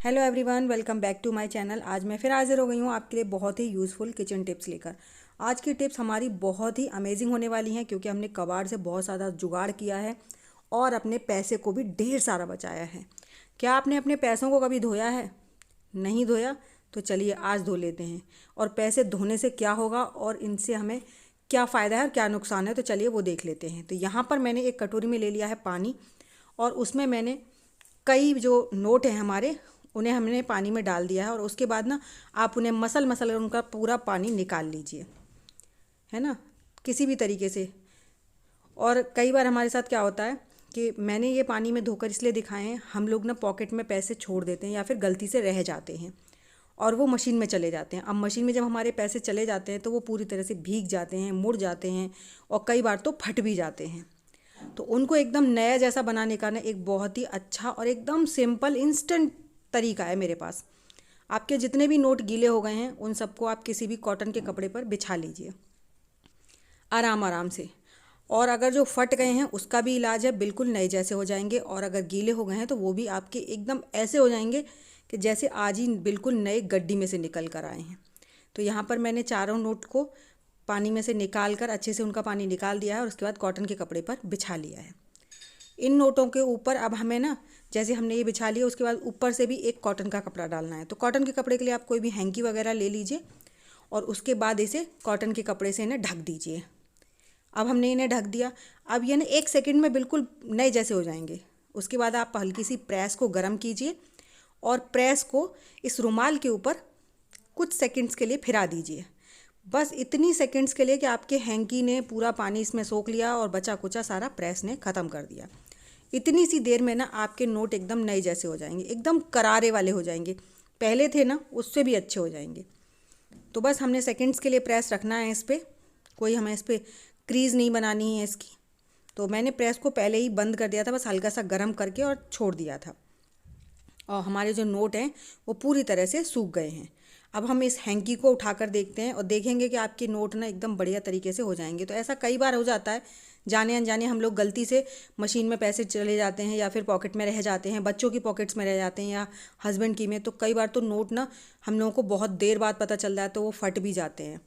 Hello everyone, welcome back to my channel. आज मैं फिर हाजिर हो गई हूँ आपके लिए बहुत ही यूज़फुल किचन टिप्स लेकर। आज की टिप्स हमारी बहुत ही अमेजिंग होने वाली हैं क्योंकि हमने कबाड़ से बहुत ज़्यादा जुगाड़ किया है और अपने पैसे को भी ढेर सारा बचाया है। क्या आपने अपने पैसों को कभी धोया है? नहीं धोया? तो चलिए आज धो लेते हैं। और पैसे धोने से क्या होगा और इनसे हमें क्या फ़ायदा है और क्या नुकसान है, तो चलिए वो देख लेते हैं। तो यहाँ पर मैंने एक कटोरी में ले लिया है पानी और उसमें मैंने कई जो नोट हैं हमारे उन्हें हमने पानी में डाल दिया है। और उसके बाद ना आप उन्हें मसल मसल कर उनका पूरा पानी निकाल लीजिए, है ना, किसी भी तरीके से। और कई बार हमारे साथ क्या होता है कि मैंने ये पानी में धोकर इसलिए दिखाए हैं, हम लोग ना पॉकेट में पैसे छोड़ देते हैं या फिर गलती से रह जाते हैं और वो मशीन में चले जाते हैं। अब मशीन में जब हमारे पैसे चले जाते हैं तो वो पूरी तरह से भीग जाते हैं, मुड़ जाते हैं और कई बार तो फट भी जाते हैं। तो उनको एकदम नया जैसा बनाने का ना एक बहुत ही अच्छा और एकदम सिंपल इंस्टेंट तरीका है मेरे पास। आपके जितने भी नोट गीले हो गए हैं उन सबको आप किसी भी कॉटन के कपड़े पर बिछा लीजिए आराम आराम से। और अगर जो फट गए हैं उसका भी इलाज है, बिल्कुल नए जैसे हो जाएंगे। और अगर गीले हो गए हैं तो वो भी आपके एकदम ऐसे हो जाएंगे कि जैसे आज ही बिल्कुल नए गड्डी में से निकल कर आए हैं। तो यहाँ पर मैंने चारों नोट को पानी में से निकाल कर अच्छे से उनका पानी निकाल दिया है और उसके बाद कॉटन के कपड़े पर बिछा लिया है। इन नोटों के ऊपर अब हमें ना, जैसे हमने ये बिछा लिया उसके बाद ऊपर से भी एक कॉटन का कपड़ा डालना है। तो कॉटन के कपड़े के लिए आप कोई भी हैंकी वगैरह ले लीजिए और उसके बाद इसे कॉटन के कपड़े से इन्हें ढक दीजिए। अब हमने इन्हें ढक दिया। अब ये ना 1 सेकंड में बिल्कुल नए जैसे हो जाएंगे। उसके बाद आप हल्की सी प्रेस को गर्म कीजिए और प्रेस को इस रुमाल के ऊपर कुछ सेकंड्स के लिए फिरा दीजिए। बस इतनी सेकंड्स के लिए कि आपके हैंकी ने पूरा पानी इसमें सोख लिया और बचा कुचा सारा प्रेस ने ख़त्म कर दिया। इतनी सी देर में ना आपके नोट एकदम नए जैसे हो जाएंगे, एकदम करारे वाले हो जाएंगे। पहले थे ना उससे भी अच्छे हो जाएंगे। तो बस हमने सेकंड्स के लिए प्रेस रखना है इस पर, कोई हमें इस पर क्रीज़ नहीं बनानी है इसकी। तो मैंने प्रेस को पहले ही बंद कर दिया था, बस हल्का सा गर्म करके और छोड़ दिया था। और हमारे जो नोट हैं वो पूरी तरह से सूख गए हैं। अब हम इस हैंकी को उठाकर देखते हैं और देखेंगे कि आपके नोट ना एकदम बढ़िया तरीके से हो जाएंगे। तो ऐसा कई बार हो जाता है, जाने अनजाने हम लोग गलती से मशीन में पैसे चले जाते हैं या फिर पॉकेट में रह जाते हैं, बच्चों की पॉकेट्स में रह जाते हैं या हस्बैंड की में। तो कई बार तो नोट ना हम लोगों को बहुत देर बाद पता चलता है तो वो फट भी जाते हैं।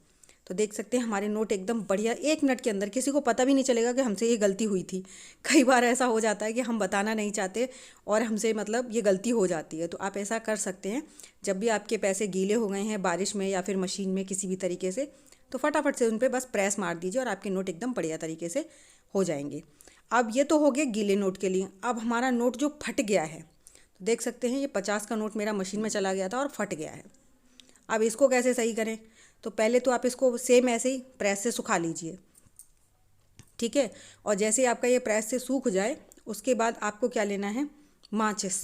तो देख सकते हैं हमारे नोट एकदम बढ़िया 1 मिनट के अंदर, किसी को पता भी नहीं चलेगा कि हमसे ये गलती हुई थी। कई बार ऐसा हो जाता है कि हम बताना नहीं चाहते और हमसे मतलब ये गलती हो जाती है। तो आप ऐसा कर सकते हैं, जब भी आपके पैसे गीले हो गए हैं बारिश में या फिर मशीन में किसी भी तरीके से, तो फटाफट से उन पर बस प्रेस मार दीजिए और आपके नोट एकदम बढ़िया तरीके से हो जाएंगे। अब ये तो हो गए गीले नोट के लिए। अब हमारा नोट जो फट गया है, तो देख सकते हैं ये 50 का नोट मेरा मशीन में चला गया था और फट गया है। अब इसको कैसे सही करें? तो पहले तो आप इसको सेम ऐसे ही प्रेस से सुखा लीजिए, ठीक है। और जैसे ही आपका ये प्रेस से सूख जाए उसके बाद आपको क्या लेना है, माचिस।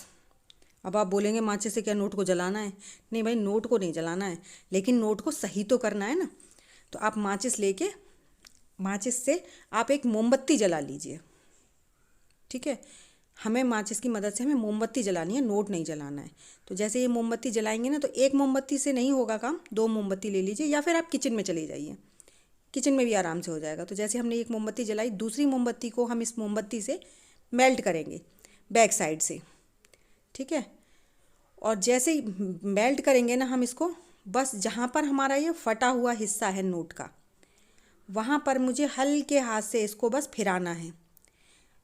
अब आप बोलेंगे माचिस से क्या नोट को जलाना है? नहीं भाई, नोट को नहीं जलाना है, लेकिन नोट को सही तो करना है ना। तो आप माचिस लेके माचिस से आप एक मोमबत्ती जला लीजिए, ठीक है। हमें माचिस की मदद से हमें मोमबत्ती जलानी है, नोट नहीं जलाना है। तो जैसे ये मोमबत्ती जलाएंगे ना, तो एक मोमबत्ती से नहीं होगा काम, 2 मोमबत्ती ले लीजिए या फिर आप किचन में चले जाइए, किचन में भी आराम से हो जाएगा। तो जैसे हमने एक मोमबत्ती जलाई, दूसरी मोमबत्ती को हम इस मोमबत्ती से मेल्ट करेंगे बैक साइड से, ठीक है। और जैसे ही मेल्ट करेंगे ना हम इसको, बस जहाँ पर हमारा ये फटा हुआ हिस्सा है नोट का, वहाँ पर मुझे हल्के हाथ से इसको बस फिराना है,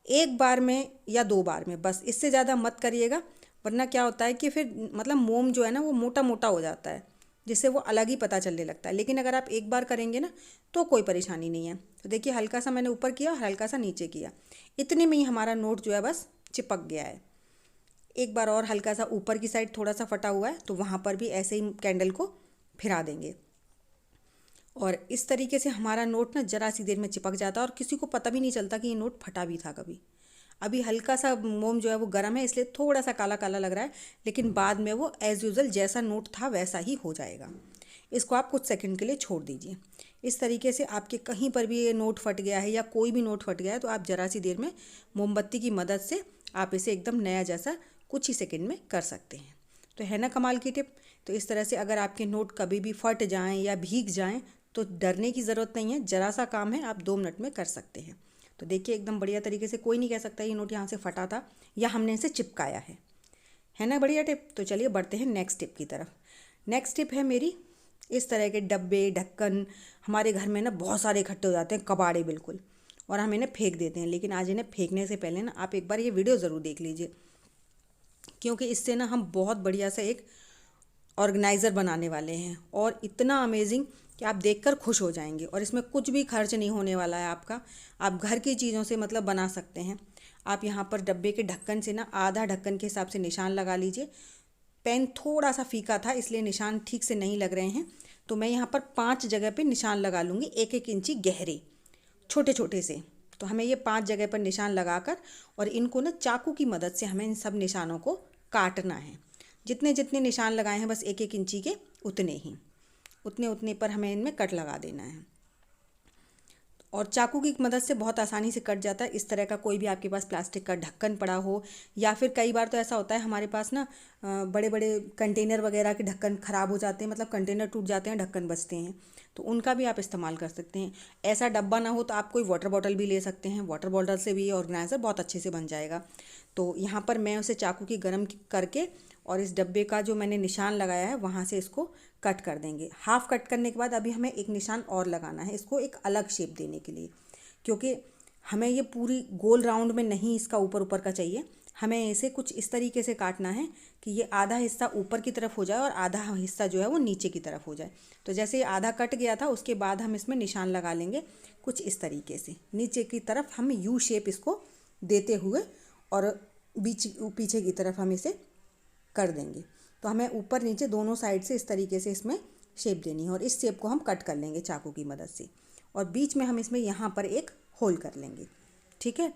1 बार में या 2 बार में, बस इससे ज़्यादा मत करिएगा। वरना क्या होता है कि फिर मतलब मोम जो है ना वो मोटा मोटा हो जाता है, जिससे वो अलग ही पता चलने लगता है। लेकिन अगर आप 1 बार करेंगे ना तो कोई परेशानी नहीं है। तो देखिए हल्का सा मैंने ऊपर किया और हल्का सा नीचे किया, इतने में ही हमारा नोट जो है बस चिपक गया है। एक बार और हल्का सा ऊपर की साइड थोड़ा सा फटा हुआ है तो वहाँ पर भी ऐसे ही कैंडल को फिरा देंगे और इस तरीके से हमारा नोट ना ज़रा सी देर में चिपक जाता है और किसी को पता भी नहीं चलता कि ये नोट फटा भी था कभी। अभी हल्का सा मोम जो है वो गर्म है इसलिए थोड़ा सा काला काला लग रहा है, लेकिन बाद में वो एज़ यूज़ुअल जैसा नोट था वैसा ही हो जाएगा। इसको आप कुछ सेकंड के लिए छोड़ दीजिए। इस तरीके से आपके कहीं पर भी ये नोट फट गया है या कोई भी नोट फट गया है तो आप ज़रा सी देर में मोमबत्ती की मदद से आप इसे एकदम नया जैसा कुछ ही सेकंड में कर सकते हैं। तो है ना कमाल की टिप। तो इस तरह से अगर आपके नोट कभी भी फट जाएं या भीग जाएं तो डरने की ज़रूरत नहीं है, ज़रा सा काम है, आप 2 मिनट में कर सकते हैं। तो देखिए एकदम बढ़िया तरीके से, कोई नहीं कह सकता ये नोट यहाँ से फटा था या हमने इसे चिपकाया है ना बढ़िया टिप। तो चलिए बढ़ते हैं नेक्स्ट टिप की तरफ। नेक्स्ट टिप है मेरी, इस तरह के डब्बे ढक्कन हमारे घर में ना बहुत सारे इकट्ठे हो जाते हैं, कबाड़े बिल्कुल, और हम इन्हें फेंक देते हैं। लेकिन आज इन्हें फेंकने से पहले ना आप एक बार ये वीडियो ज़रूर देख लीजिए, क्योंकि इससे ना हम बहुत बढ़िया सा एक ऑर्गेनाइज़र बनाने वाले हैं, और इतना अमेजिंग कि आप देखकर खुश हो जाएंगे। और इसमें कुछ भी खर्च नहीं होने वाला है आपका, आप घर की चीज़ों से मतलब बना सकते हैं। आप यहाँ पर डब्बे के ढक्कन से ना आधा ढक्कन के हिसाब से निशान लगा लीजिए। पेन थोड़ा सा फीका था इसलिए निशान ठीक से नहीं लग रहे हैं, तो मैं यहाँ पर 5 जगह पे निशान लगा लूँगी, 1-1 इंची गहरे छोटे छोटे से। तो हमें ये 5 जगह पर निशान लगाकर और इनको ना चाकू की मदद से हमें इन सब निशानों को काटना है। जितने जितने निशान लगाए हैं बस 1-1 इंची के उतने उतने पर हमें इनमें कट लगा देना है। और चाकू की मदद से बहुत आसानी से कट जाता है। इस तरह का कोई भी आपके पास प्लास्टिक का ढक्कन पड़ा हो, या फिर कई बार तो ऐसा होता है हमारे पास ना बड़े बड़े कंटेनर वगैरह के ढक्कन ख़राब हो जाते हैं, मतलब कंटेनर टूट जाते हैं, ढक्कन बचते हैं, तो उनका भी आप इस्तेमाल कर सकते हैं। ऐसा डब्बा ना हो तो आप कोई वाटर बॉटल भी ले सकते हैं, वाटर बॉटल से भी ऑर्गेनाइज़र बहुत अच्छे से बन जाएगा। तो यहाँ पर मैं उसे चाकू की गर्म करके और इस डब्बे का जो मैंने निशान लगाया है वहाँ से इसको कट कर देंगे। हाफ़ कट करने के बाद अभी हमें एक निशान और लगाना है, इसको एक अलग शेप देने के लिए, क्योंकि हमें ये पूरी गोल राउंड में नहीं इसका ऊपर ऊपर का चाहिए। हमें इसे कुछ इस तरीके से काटना है कि ये आधा हिस्सा ऊपर की तरफ हो जाए और आधा हिस्सा जो है वो नीचे की तरफ हो जाए। तो जैसे ये आधा कट गया था उसके बाद हम इसमें निशान लगा लेंगे कुछ इस तरीके से, नीचे की तरफ हम यू शेप इसको देते हुए और पीछे की तरफ हम इसे कर देंगे। तो हमें ऊपर नीचे दोनों साइड से इस तरीके से इसमें शेप देनी है, और इस शेप को हम कट कर लेंगे चाकू की मदद से, और बीच में हम इसमें यहाँ पर एक होल कर लेंगे। ठीक है,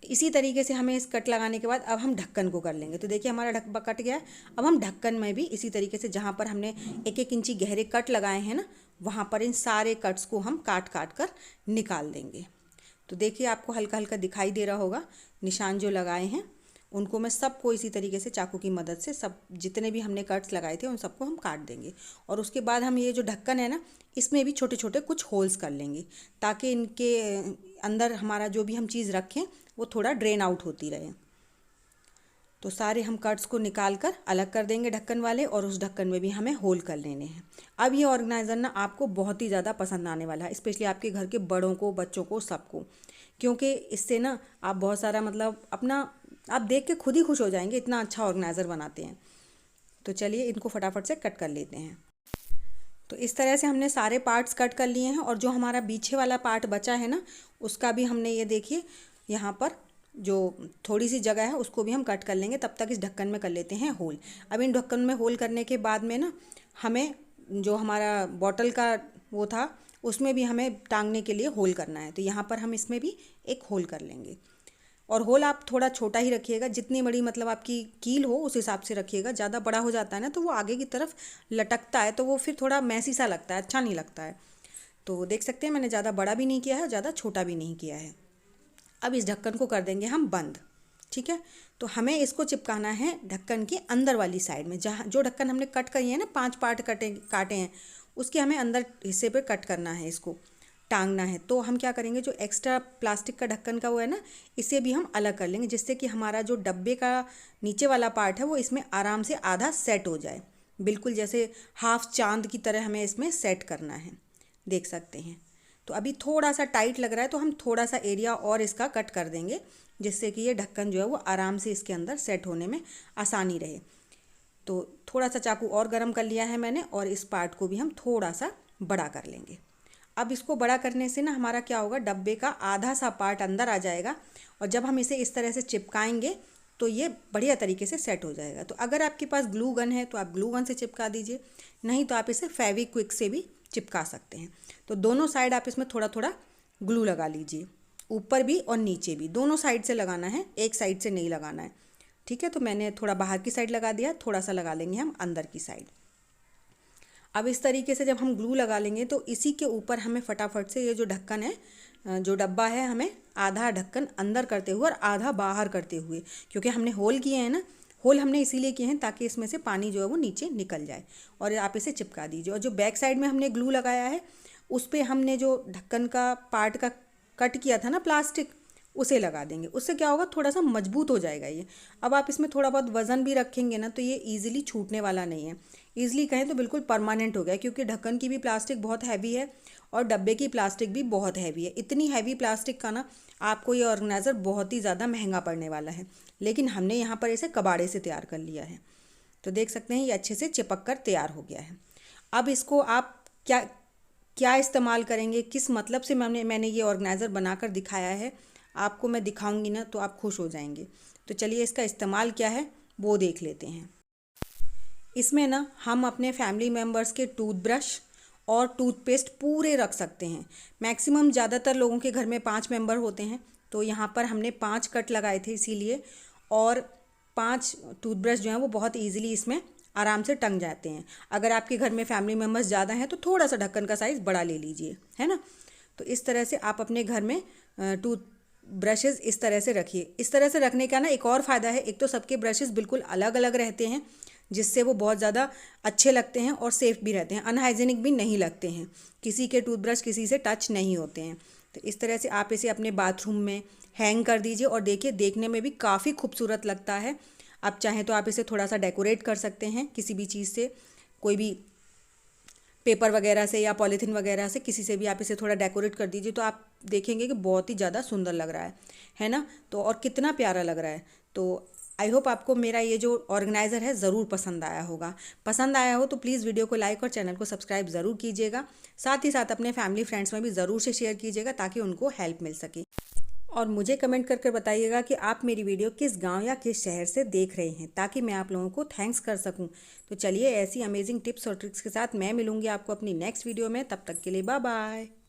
इसी तरीके से हमें इस कट लगाने के बाद अब हम ढक्कन को कर लेंगे। तो देखिए हमारा ढक्कन कट गया है। अब हम ढक्कन में भी इसी तरीके से जहाँ पर हमने 1-1 इंची गहरे कट लगाए हैं ना, वहाँ पर इन सारे कट्स को हम काट काट कर निकाल देंगे। तो देखिए आपको हल्का हल्का दिखाई दे रहा होगा, निशान जो लगाए हैं उनको मैं सबको इसी तरीके से चाकू की मदद से सब जितने भी हमने कट्स लगाए थे उन सबको हम काट देंगे। और उसके बाद हम ये जो ढक्कन है ना, इसमें भी छोटे छोटे कुछ होल्स कर लेंगे, ताकि इनके अंदर हमारा जो भी हम चीज़ रखें वो थोड़ा ड्रेन आउट होती रहे। तो सारे हम कट्स को निकाल कर अलग कर देंगे ढक्कन वाले, और उस ढक्कन में भी हमें होल कर लेने हैं। अब ये ऑर्गेनाइज़र ना आपको बहुत ही ज़्यादा पसंद आने वाला है, स्पेशली आपके घर के बड़ों को, बच्चों को, सबको, क्योंकि इससे ना आप बहुत सारा मतलब अपना आप देख के खुद ही खुश हो जाएंगे, इतना अच्छा ऑर्गेनाइज़र बनाते हैं। तो चलिए इनको फटाफट से कट कर लेते हैं। तो इस तरह से हमने सारे पार्ट्स कट कर लिए हैं, और जो हमारा पीछे वाला पार्ट बचा है ना, उसका भी हमने ये देखिए यहाँ पर जो थोड़ी सी जगह है उसको भी हम कट कर लेंगे। तब तक इस ढक्कन में कर लेते हैं होल। अब इन ढक्कन में होल करने के बाद में ना हमें जो हमारा बॉटल का वो था उसमें भी हमें टांगने के लिए होल करना है। तो यहाँ पर हम इसमें भी एक होल कर लेंगे, और होल आप थोड़ा छोटा ही रखिएगा, जितनी बड़ी मतलब आपकी कील हो उस हिसाब से रखिएगा। ज़्यादा बड़ा हो जाता है ना तो वो आगे की तरफ लटकता है, तो वो फिर थोड़ा मैसी सा लगता है, अच्छा नहीं लगता है। तो देख सकते हैं मैंने ज़्यादा बड़ा भी नहीं किया है, ज़्यादा छोटा भी नहीं किया है। अब इस ढक्कन को कर देंगे हम बंद। ठीक है, तो हमें इसको चिपकाना है ढक्कन के अंदर वाली साइड में, जहाँ जो ढक्कन हमने कट करी है ना, 5 पार्ट काटे हैं, उसके हमें अंदर हिस्से पे कट करना है, इसको टांगना है। तो हम क्या करेंगे, जो एक्स्ट्रा प्लास्टिक का ढक्कन का वो है ना, इसे भी हम अलग कर लेंगे, जिससे कि हमारा जो डब्बे का नीचे वाला पार्ट है वो इसमें आराम से आधा सेट हो जाए, बिल्कुल जैसे हाफ चांद की तरह हमें इसमें सेट करना है। देख सकते हैं। तो अभी थोड़ा सा टाइट लग रहा है, तो हम थोड़ा सा एरिया और इसका कट कर देंगे, जिससे कि ये ढक्कन जो है वो आराम से इसके अंदर सेट होने में आसानी रहे। तो थोड़ा सा चाकू और गर्म कर लिया है मैंने, और इस पार्ट को भी हम थोड़ा सा बड़ा कर लेंगे। अब इसको बड़ा करने से ना हमारा क्या होगा, डब्बे का आधा सा पार्ट अंदर आ जाएगा, और जब हम इसे इस तरह से चिपकाएंगे तो ये बढ़िया तरीके से सेट हो जाएगा। तो अगर आपके पास ग्लू गन है तो आप ग्लू गन से चिपका दीजिए, नहीं तो आप इसे फेविक्विक से भी चिपका सकते हैं। तो दोनों साइड आप इसमें थोड़ा थोड़ा ग्लू लगा लीजिए, ऊपर भी और नीचे भी, दोनों साइड से लगाना है, एक साइड से नहीं लगाना है। ठीक है, तो मैंने थोड़ा बाहर की साइड लगा दिया, थोड़ा सा लगा लेंगे हम अंदर की साइड। अब इस तरीके से जब हम ग्लू लगा लेंगे तो इसी के ऊपर हमें फटाफट से ये जो ढक्कन है, जो डब्बा है, हमें आधा ढक्कन अंदर करते हुए और आधा बाहर करते हुए, क्योंकि हमने होल किए हैं ना, होल हमने इसीलिए किए हैं ताकि इसमें से पानी जो है वो नीचे निकल जाए, और आप इसे चिपका दीजिए। और जो बैक साइड में हमने ग्लू लगाया है उस पर हमने जो ढक्कन का पार्ट का कट किया था ना प्लास्टिक, उसे लगा देंगे। उससे क्या होगा, थोड़ा सा मजबूत हो जाएगा ये। अब आप इसमें थोड़ा बहुत वज़न भी रखेंगे ना तो ये ईजिली छूटने वाला नहीं है। ईजिली कहें तो बिल्कुल परमानेंट हो गया, क्योंकि ढक्कन की भी प्लास्टिक बहुत हैवी है और डब्बे की प्लास्टिक भी बहुत हैवी है। इतनी हैवी प्लास्टिक का ना आपको ये ऑर्गेनाइज़र बहुत ही ज़्यादा महंगा पड़ने वाला है। लेकिन हमने यहाँ पर इसे कबाड़े से तैयार कर लिया है। तो देख सकते हैं ये अच्छे से चिपक कर तैयार हो गया है। अब इसको आप क्या क्या इस्तेमाल करेंगे, किस मतलब से मैंने ये ऑर्गेनाइज़र बनाकर दिखाया है, आपको मैं दिखाऊंगी ना तो आप खुश हो जाएंगे। तो चलिए इसका इस्तेमाल क्या है वो देख लेते हैं। इसमें ना हम अपने फैमिली मेम्बर्स के टूथब्रश और टूथपेस्ट पूरे रख सकते हैं। मैक्सिमम ज़्यादातर लोगों के घर में 5 मेंबर होते हैं, तो यहाँ पर हमने 5 कट लगाए थे इसीलिए। और 5 टूथब्रश जो हैं वो बहुत ईजिली इसमें आराम से टंग जाते हैं। अगर आपके घर में फैमिली मेम्बर्स ज़्यादा हैं तो थोड़ा सा ढक्कन का साइज़ बड़ा ले लीजिए, है ना। तो इस तरह से आप अपने घर में टूथ ब्रशेज़ इस तरह से रखिए। इस तरह से रखने का ना एक और फ़ायदा है, एक तो सबके ब्रशेज़ बिल्कुल अलग अलग रहते हैं, जिससे वो बहुत ज़्यादा अच्छे लगते हैं और सेफ़ भी रहते हैं, अनहाइजीनिक भी नहीं लगते हैं। किसी के टूथब्रश किसी से टच नहीं होते हैं। तो इस तरह से आप इसे अपने बाथरूम में हैंग कर दीजिए और देखिए देखने में भी काफ़ी खूबसूरत लगता है। आप चाहें तो आप इसे थोड़ा सा डेकोरेट कर सकते हैं किसी भी चीज़ से, कोई भी पेपर वगैरह से या पॉलीथीन वगैरह से, किसी से भी आप इसे थोड़ा डेकोरेट कर दीजिए तो आप देखेंगे कि बहुत ही ज़्यादा सुंदर लग रहा है ना। तो और कितना प्यारा लग रहा है। तो आई होप आपको मेरा ये जो ऑर्गेनाइज़र है ज़रूर पसंद आया होगा। पसंद आया हो तो प्लीज़ वीडियो को लाइक और चैनल को सब्सक्राइब ज़रूर कीजिएगा। साथ ही साथ अपने फैमिली फ्रेंड्स में भी ज़रूर से शेयर कीजिएगा ताकि उनको हेल्प मिल सके। और मुझे कमेंट करके बताइएगा कि आप मेरी वीडियो किस गांव या किस शहर से देख रहे हैं, ताकि मैं आप लोगों को थैंक्स कर सकूं। तो चलिए ऐसी अमेजिंग टिप्स और ट्रिक्स के साथ मैं मिलूंगी आपको अपनी नेक्स्ट वीडियो में। तब तक के लिए बाय बाय।